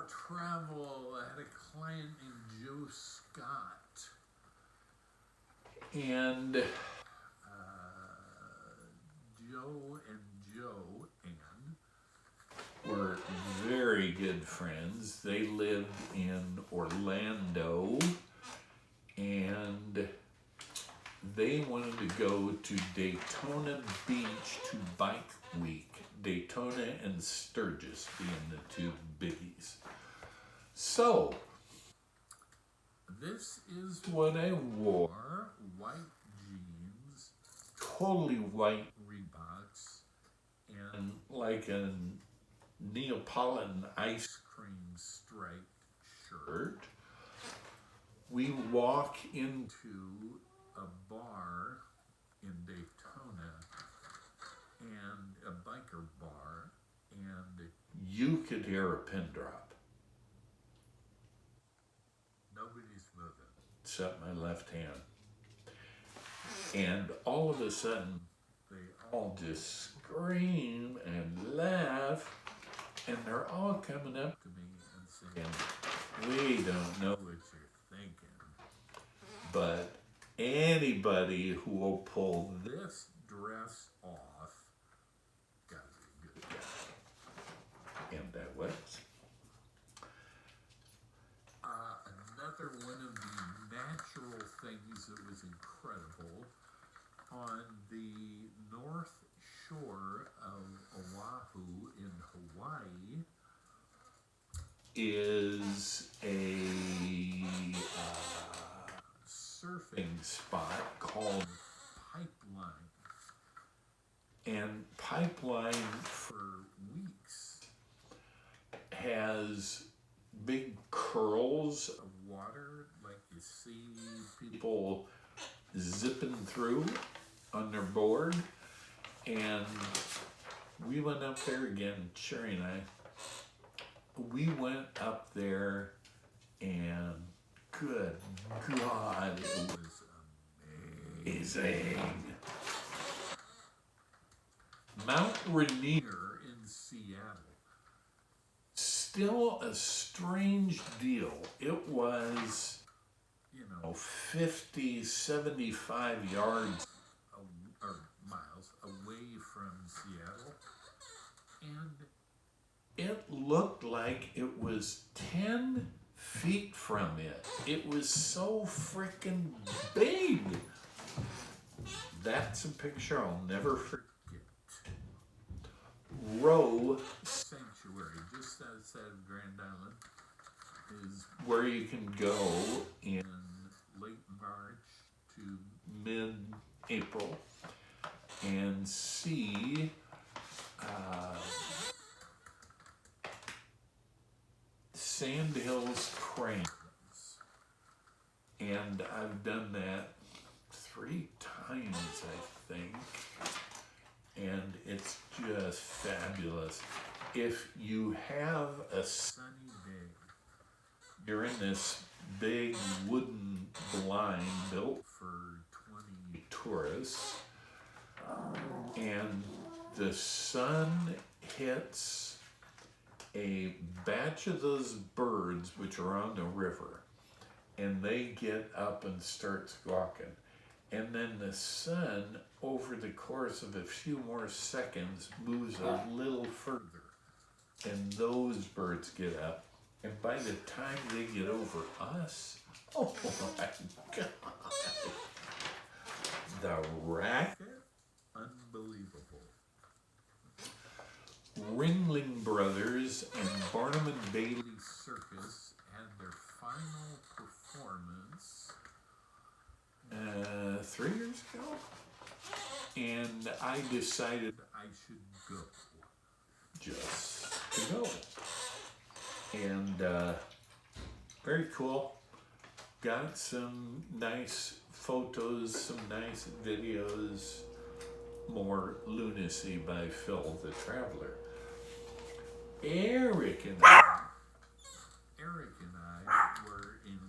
more travel. I had a client named Joe Scott. And Joe were very good friends. They lived in Orlando, and they wanted to go to Daytona Beach to Bike Week. Daytona and Sturgis being the two biggies. So, this is what I wore. White jeans, totally white Reeboks, and like a Neapolitan ice cream striped shirt. We walk into a bar in Daytona, and a biker bar, and you could hear a pin drop. Nobody's moving except my left hand. And all of a sudden, they all just scream and laugh, and they're all coming up to me and saying, "We don't know what you're thinking, but anybody who will pull this dress off gotta be a good guy." And that was. Another one of the natural things that was incredible, on the north shore of Oahu in Hawaii is a surfing spot called Pipeline. And Pipeline for weeks has big curls of water, like you see people zipping through on their board. And we went up there again, Sherry and I. We went up there, and good God, it was amazing. Mount Rainier in Seattle. Still a strange deal. It was, 50, 75 yards or miles away from Seattle. And it looked like it was 10 feet from it. It was so freaking big. That's a picture I'll never forget. Roe Sanctuary, just outside of Grand Island, is where you can go in late March to mid-April and see Sandhills cranes. And I've done that 3 times, I think. And it's just fabulous. If you have a sunny day, you're in this big wooden blind built for 20 tourists, and the sun hits a batch of those birds which are on the river, and they get up and start squawking. And then the sun, over the course of a few more seconds, moves a little further. And those birds get up. And by the time they get over us, oh my God. The racket, unbelievable. Ringling Brothers and Barnum and Bailey Circus had their final performance 3 years ago, and I decided I should go, just to go. And very cool. Got some nice photos, some nice videos. More Lunacy by Phil the Traveler. Eric and I were in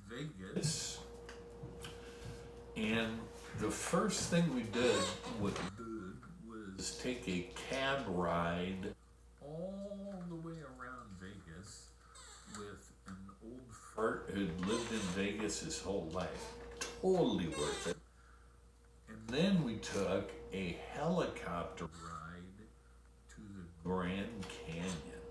Vegas, and the first thing we did was is take a cab ride all the way around Vegas with an old fart who'd lived in Vegas his whole life. Totally worth it. And then we took a helicopter ride to the Grand Canyon,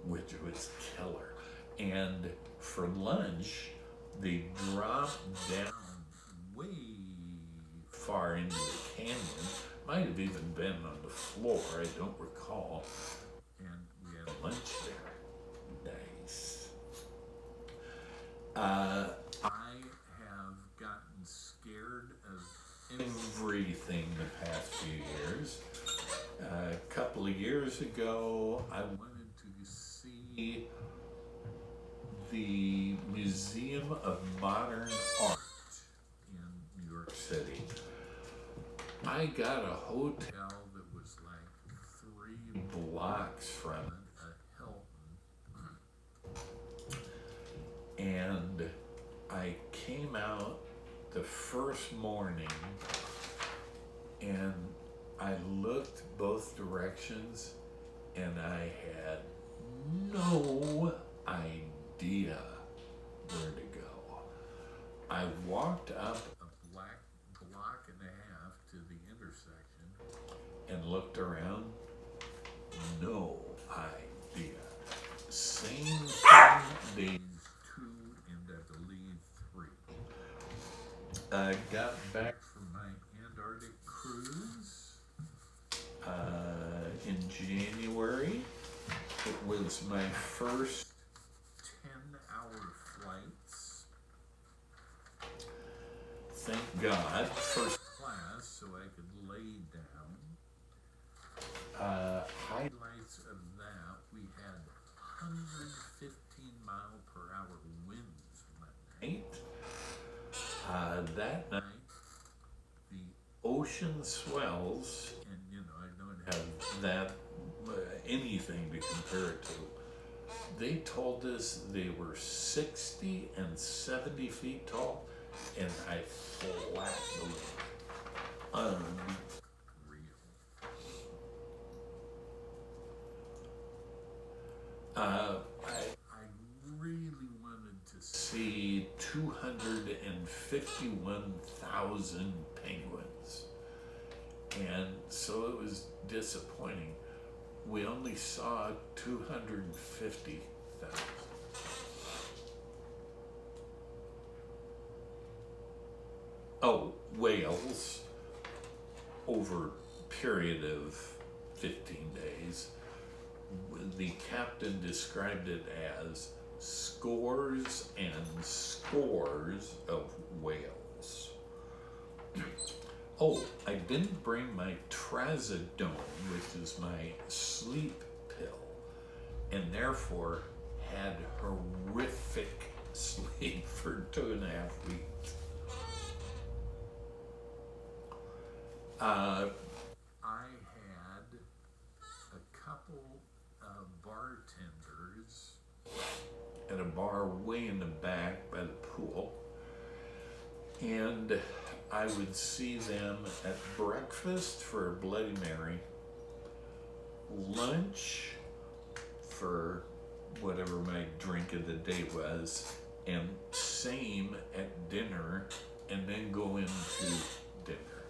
which was killer. And for lunch, they dropped down way far into the canyon. Might have even been on the floor, I don't recall. And we had lunch there. Nice. I have gotten scared of everything the past few years. A couple of years ago, I wanted to see the Museum of Modern Art in New York City. I got a hotel that was like 3 blocks from it, a Hilton. And I came out the first morning and I looked both directions and I had no idea where to go. I walked up a block and a half to the intersection and looked around. No idea. Same thing days 2 and I believe 3. I got back from my Antarctic cruise in January. It was my first 10-hour flights. Thank God, first class, so I could lay down. Highlights of that, we had 115-mile-per-hour winds that night. That night, the ocean swells, and I don't have that anything to compare it to. They told us they were 60 and 70 feet tall, and I flattened them. I really wanted to see 251,000 penguins, and so it was disappointing. We only saw 250,000. Oh, whales over a period of 15 days. The captain described it as scores and scores of whales. Oh, I didn't bring my trazodone, which is my sleep pill, and therefore had horrific sleep for 2.5 weeks. I had a couple of bartenders at a bar way in the back by the pool, and I would see them at breakfast for a Bloody Mary, lunch for whatever my drink of the day was, and same at dinner, and then go into dinner.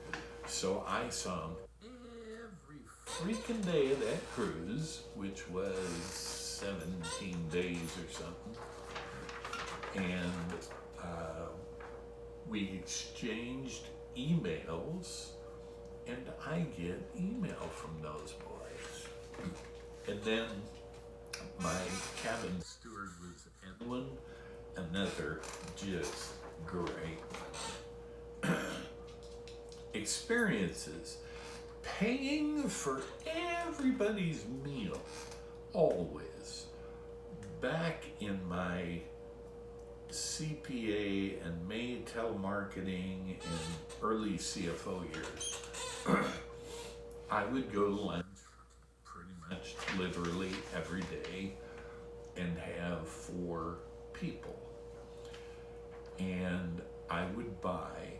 So I saw them every freaking day of that cruise, which was 17 days or something. And we exchanged emails, and I get email from those boys. And then my cabin steward was Edwin, another just great experiences. Paying for everybody's meal, always. Back in my CPA and May telemarketing and early CFO years, I would go to lunch pretty much literally every day and have 4 people. And I would buy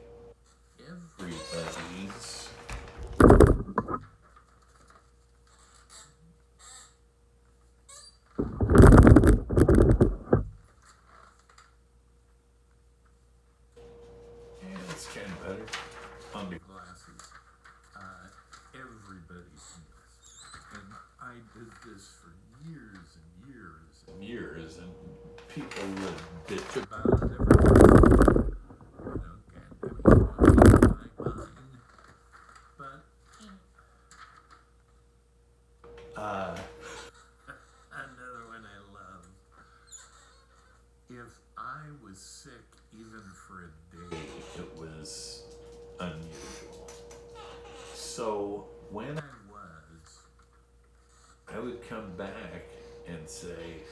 everybody's on the glasses. Everybody sneezes. And I did this for years and years and years, and people would bitch about it every can't have my mind. But another one I love. If I was sick even for a day, it was unusual. So when I would come back and say,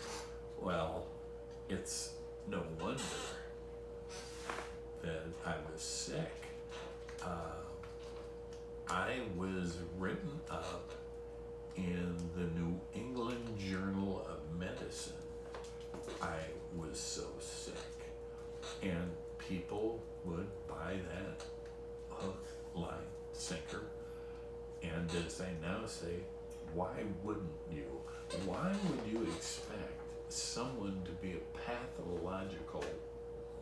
well, it's no wonder that I was sick. I was written up in the New England Journal of Medicine. I was so sick. And people would buy that hook, line, sinker. And as I now say, why wouldn't you? Why would you expect someone to be a pathological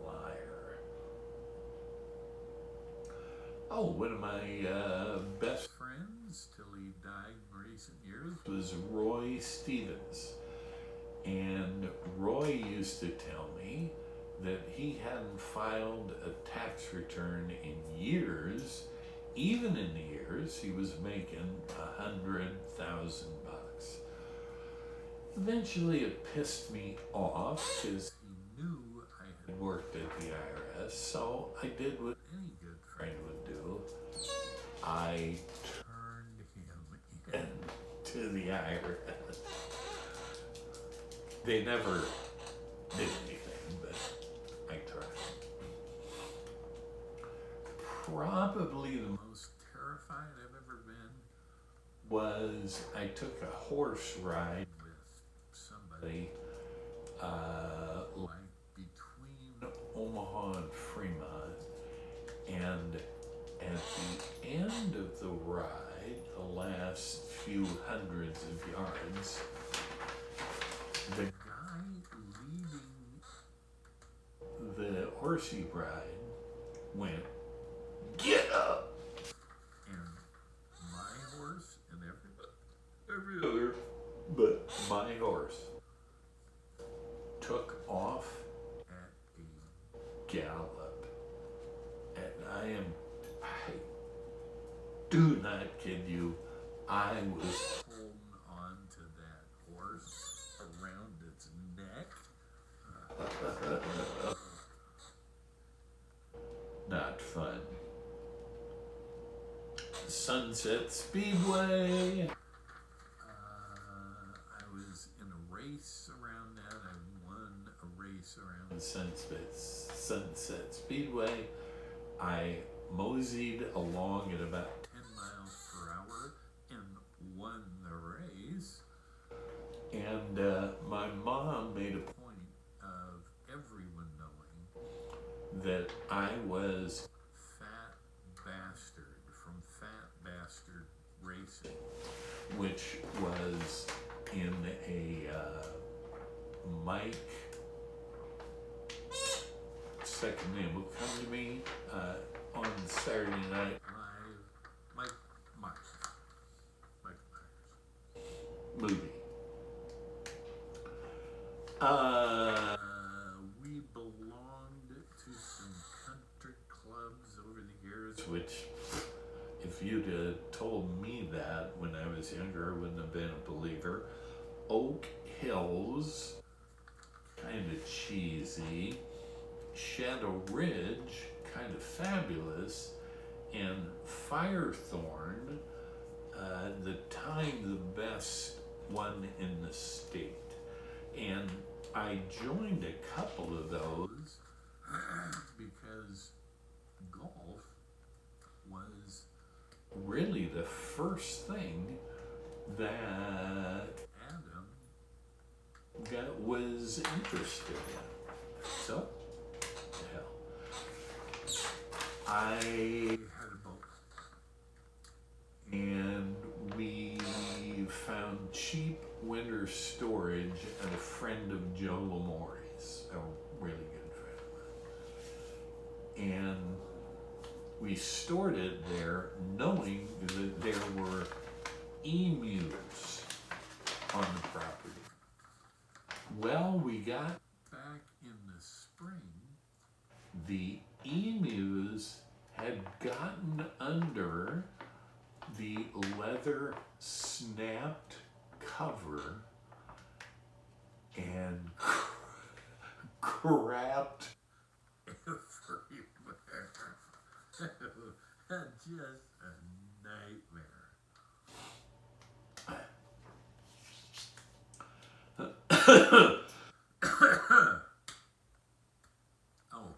liar? Oh, one of my best friends, till he died in recent years, was Roy Stevens. And Roy used to tell me that he hadn't filed a tax return in years, even in the years he was making $100,000. Eventually it pissed me off because he knew I had worked at the IRS, so I did what any good friend would do. I turned him into the IRS. They never did anything, but I tried. Probably the most terrified I've ever been was I took a horse ride with somebody like between Omaha and Fremont, and at the end of the ride, the last few hundreds of yards, the guy leading the horsey ride went, "Get up!" And my horse and every other but my horse took off at a gallop. And I do not kid you, I was holding on to that horse around its neck. Not fun. Sunset Speedway. I was in a race around that. I won a race around Sunset Speedway. I moseyed along at about 10 miles per hour and won the race. And my mom made a point of everyone knowing that I was Fat Bastard from Fat Bastard Racing, which was in a Mike, second name will come to me, on Saturday Night Live, Mike Myers movie. We belonged to some country clubs over the years, which, if you'd told me that when I was younger, I wouldn't have been a believer. Oak Hills, kind of cheesy. Shadow Ridge, kind of fabulous. And Firethorn, the time the best one in the state. And I joined a couple of those because golf was really the first thing that Adam was interested in. So, hell, I had a boat, and we found cheap winter storage at a friend of Joe Lamori's, a really good friend of mine. And we stored it there knowing that there were emus on the property. Well, we got back in the spring, the emus had gotten under the leather snapped cover and crapped everywhere. Just a nightmare. Oh,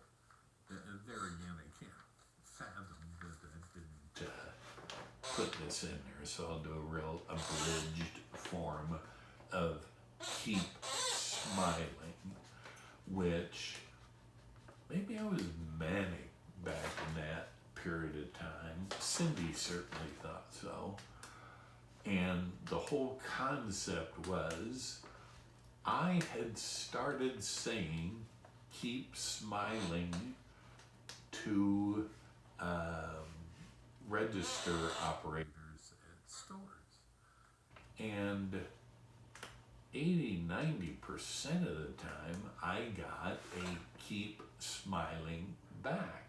there again, I can't fathom that I didn't put this in there, so I'll do a real abridged form of keep smiling, which maybe I was manic back in that period of time. Cindy certainly thought so. And the whole concept was I had started saying keep smiling to register operators at stores. And 80–90% of the time I got a keep smiling back.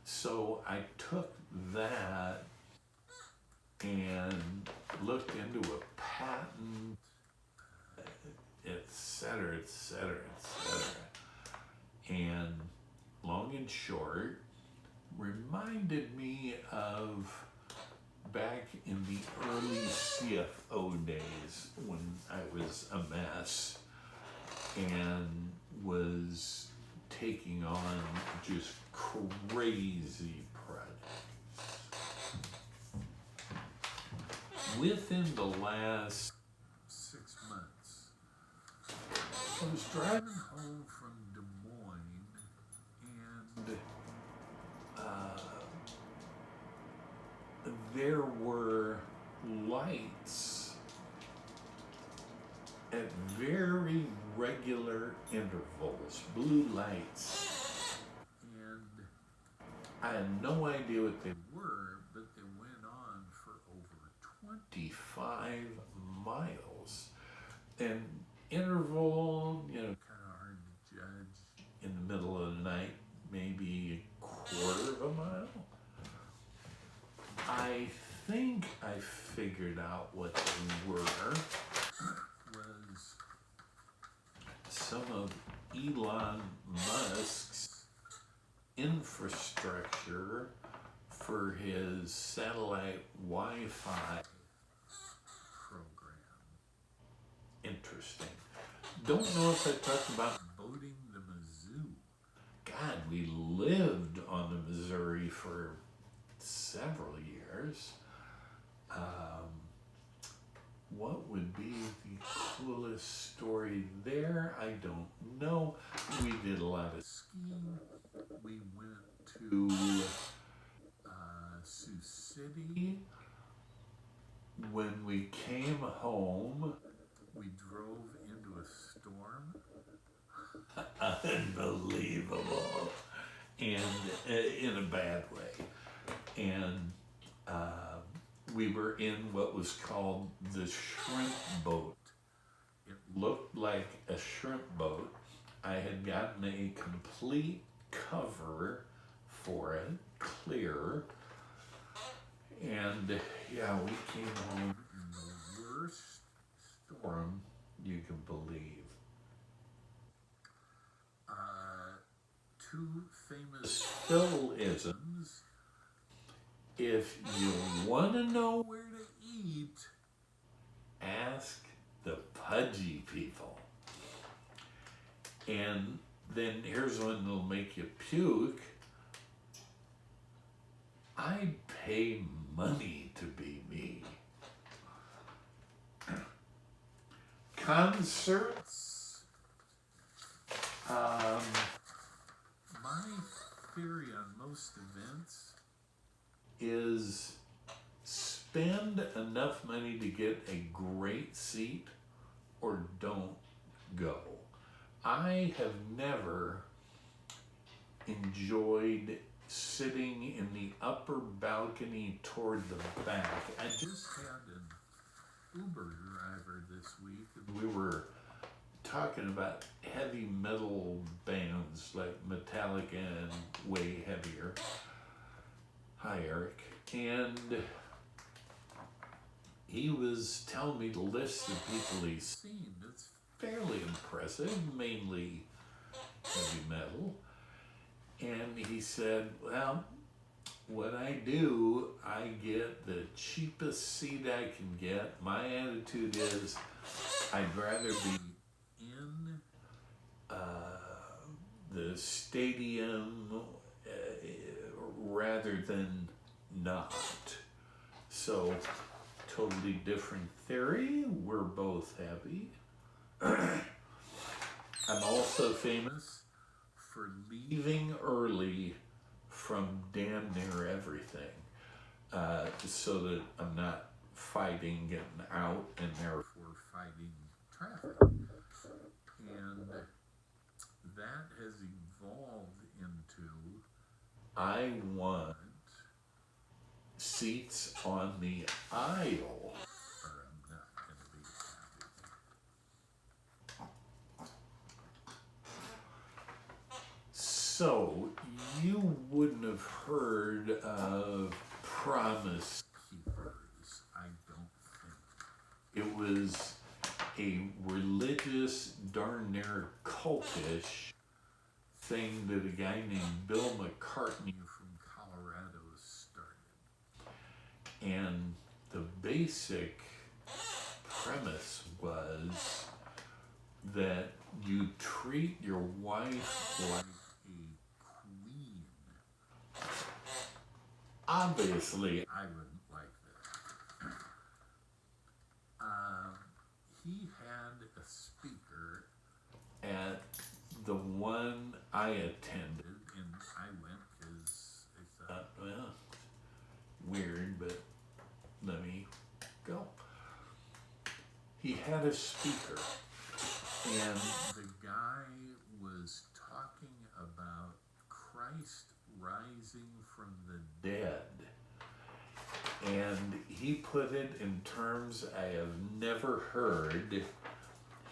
So I took that and looked into a patent, etc., etc., etc. And long and short, reminded me of back in the early CFO days when I was a mess and was taking on just crazy projects. Within the last 6 months, I was driving home from Des Moines and there were lights at very regular intervals, blue lights. And I had no idea what they were, but they went on for over 25 miles. And interval, kind of hard to judge. In the middle of the night, maybe a quarter of a mile. I think I figured out what they were. Was some of Elon Musk's infrastructure for his satellite Wi-Fi program. Interesting. Don't know if I talked about boating the Mizzou. God, we lived on the Missouri for several years. What would be the coolest story there? I don't know. We did a lot of skiing. We went to Sioux City. When we came home, we drove into a storm. Unbelievable. And in a bad way. And we were in what was called the shrimp boat. It looked like a shrimp boat. I had gotten a complete cover for it, clear. And yeah, we came home in the worst storm you can believe. Two famous Phil-isms. If you want to know where to eat, ask the pudgy people. And then here's one that'll make you puke. I'd pay money to be me. Concerts. My theory on most events is spend enough money to get a great seat or don't go. I have never enjoyed sitting in the upper balcony toward the back. I just had an Uber driver this week, and we were talking about heavy metal bands like Metallica and way heavier. Hi, Eric. And he was telling me the list of people he's seen. It's fairly impressive, mainly heavy metal. And he said, well, what I do, I get the cheapest seat I can get. My attitude is I'd rather be in the stadium rather than not. So, totally different theory. We're both happy. I'm also famous for leaving early from damn near everything, so that I'm not fighting getting out and therefore fighting traffic. And that has evolved into I want seats on the aisle, or I'm not going to be happy. So, you wouldn't have heard of Promise Keepers, I don't think. It was a religious, darn near cultish thing that a guy named Bill McCartney from Colorado started. And the basic premise was that you treat your wife like a queen. Obviously, I wouldn't like that. He had a speaker at the one I attended, and I went because I thought, well, weird, but let me go. He had a speaker, and the guy was talking about Christ rising from the dead. And he put it in terms I have never heard.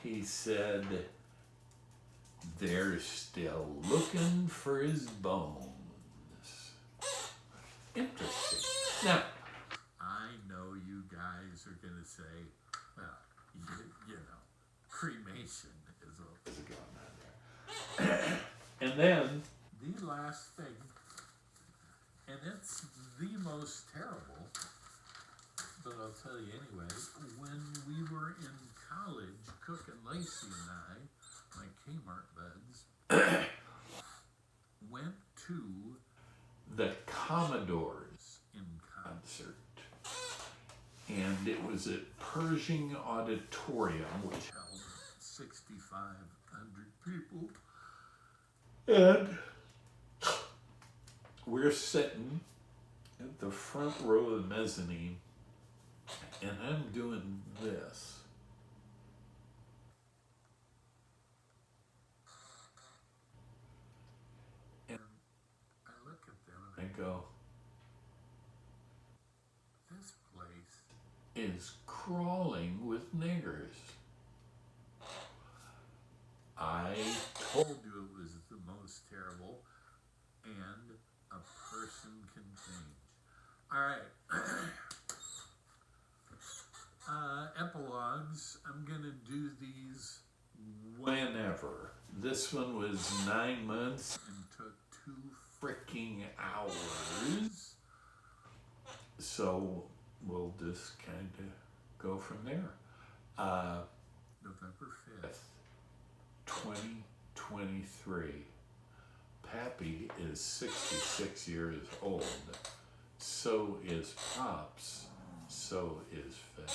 He said, they're still looking for his bones. Interesting. Now, I know you guys are going to say, well, you know, cremation is a going on there. And then, the last thing, and it's the most terrible, but I'll tell you anyway, when we were in college, Cook and Lacey and I, my Kmart buds, went to the Commodores in concert. And it was at Pershing Auditorium, which held 6,500 people. And we're sitting at the front row of the mezzanine, and I'm doing this. And I look at them and I go, this place is crawling with niggers. I told you it was the most terrible, and a person can change. All right. Epilogues, I'm going to do these whenever. This one was 9 months and took 2 freaking hours. So we'll just kind of go from there. November 5th, 2023. Pappy is 66 years old. So is Pops. So is Fed.